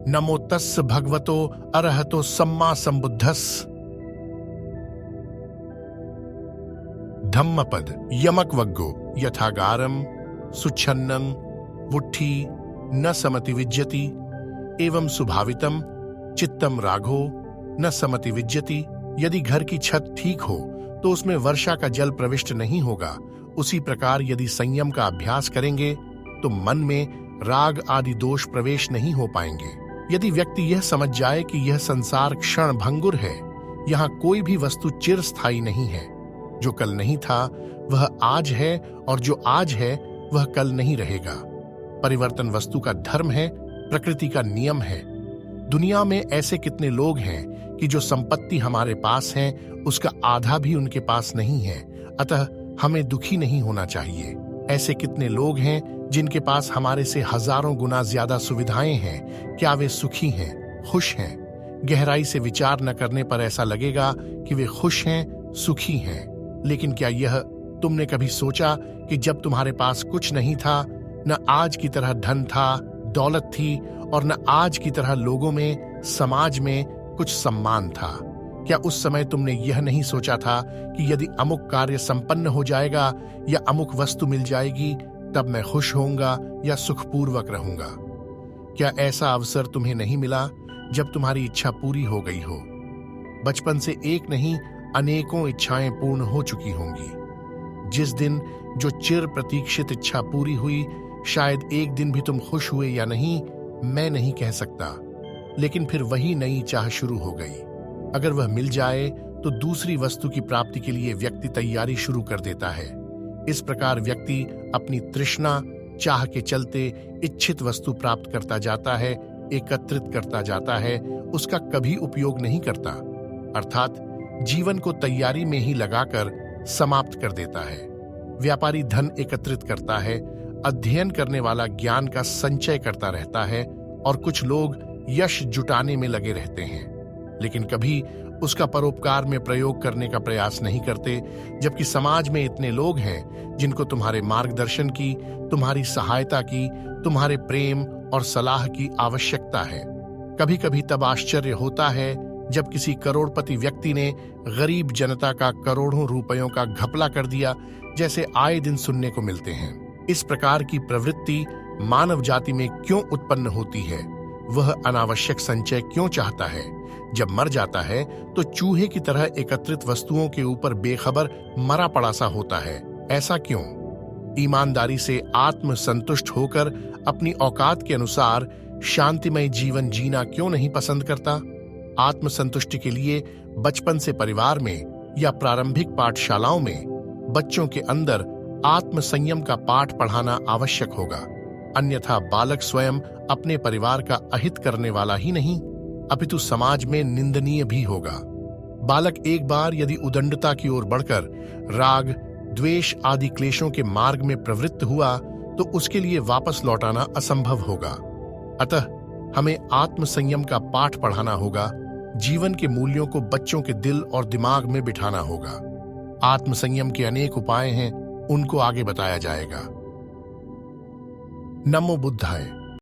नमो तस् भगवतो अरहतो सम्मा संबुद्धस्। धम्मपद यमकवग्गो यथागारम सुच्छन्नम वुट्ठी न समति विज्यति एवं सुभावितम चित्तम राघो न समति विज्यति। यदि घर की छत ठीक हो तो उसमें वर्षा का जल प्रविष्ट नहीं होगा। उसी प्रकार यदि संयम का अभ्यास करेंगे तो मन में राग आदि दोष प्रवेश नहीं हो पाएंगे। यदि व्यक्ति यह समझ जाए कि यह संसार क्षण भंगुर है, यहाँ कोई भी वस्तु चिरस्थायी नहीं है, जो कल नहीं था वह आज है और जो आज है वह कल नहीं रहेगा। परिवर्तन वस्तु का धर्म है, प्रकृति का नियम है। दुनिया में ऐसे कितने लोग हैं कि जो संपत्ति हमारे पास है उसका आधा भी उनके पास नहीं है, अतः हमें दुखी नहीं होना चाहिए। ऐसे कितने लोग हैं जिनके पास हमारे से हजारों गुना ज्यादा सुविधाएं हैं, क्या वे सुखी हैं, खुश हैं? गहराई से विचार न करने पर ऐसा लगेगा कि वे खुश हैं, सुखी हैं। लेकिन क्या यह तुमने कभी सोचा कि जब तुम्हारे पास कुछ नहीं था, न आज की तरह धन था, दौलत थी और न आज की तरह लोगों में, समाज में कुछ सम्मान था, क्या उस समय तुमने यह नहीं सोचा था कि यदि अमुक कार्य संपन्न हो जाएगा या अमुक वस्तु मिल जाएगी तब मैं खुश होऊंगा या सुखपूर्वक रहूंगा? क्या ऐसा अवसर तुम्हें नहीं मिला जब तुम्हारी इच्छा पूरी हो गई हो? बचपन से एक नहीं अनेकों इच्छाएं पूर्ण हो चुकी होंगी। जिस दिन जो चिर प्रतीक्षित इच्छा पूरी हुई, शायद एक दिन भी तुम खुश हुए या नहीं, मैं नहीं कह सकता, लेकिन फिर वही नई चाह शुरू हो गई। अगर वह मिल जाए तो दूसरी वस्तु की प्राप्ति के लिए व्यक्ति तैयारी शुरू कर देता है। इस प्रकार व्यक्ति अपनी तृष्णा, चाह के चलते इच्छित वस्तु प्राप्त करता जाता है, एकत्रित करता जाता है, उसका कभी उपयोग नहीं करता, अर्थात जीवन को तैयारी में ही लगाकर समाप्त कर देता है। व्यापारी धन एकत्रित करता है, अध्ययन करने वाला ज्ञान का संचय करता रहता है और कुछ लोग यश जुटाने में लगे रहते हैं, लेकिन कभी उसका परोपकार में प्रयोग करने का प्रयास नहीं करते। जबकि समाज में इतने लोग हैं जिनको तुम्हारे मार्गदर्शन की, तुम्हारी सहायता की, तुम्हारे प्रेम और सलाह की आवश्यकता है। कभी कभी तब आश्चर्य होता है जब किसी करोड़पति व्यक्ति ने गरीब जनता का करोड़ों रुपयों का घपला कर दिया, जैसे आए दिन सुनने को मिलते हैं। इस प्रकार की प्रवृत्ति मानव जाति में क्यों उत्पन्न होती है? वह अनावश्यक संचय क्यों चाहता है? जब मर जाता है तो चूहे की तरह एकत्रित वस्तुओं के ऊपर बेखबर मरा पड़ा सा होता है। ऐसा क्यों? ईमानदारी से आत्म संतुष्ट होकर अपनी औकात के अनुसार शांतिमय जीवन जीना क्यों नहीं पसंद करता? आत्म संतुष्टि के लिए बचपन से परिवार में या प्रारंभिक पाठशालाओं में बच्चों के अंदर आत्म संयम का पाठ पढ़ाना आवश्यक होगा। अन्यथा बालक स्वयं अपने परिवार का अहित करने वाला ही नहीं, अपितु समाज में निंदनीय भी होगा। बालक एक बार यदि उदंडता की ओर बढ़कर राग, द्वेष आदि क्लेशों के मार्ग में प्रवृत्त हुआ तो उसके लिए वापस लौटाना असंभव होगा। अतः हमें आत्म संयम का पाठ पढ़ाना होगा। जीवन के मूल्यों को बच्चों के दिल और दिमाग में बिठाना होगा। आत्म संयम के अनेक उपाय हैं, उनको आगे बताया जाएगा। नमो बुद्धाय।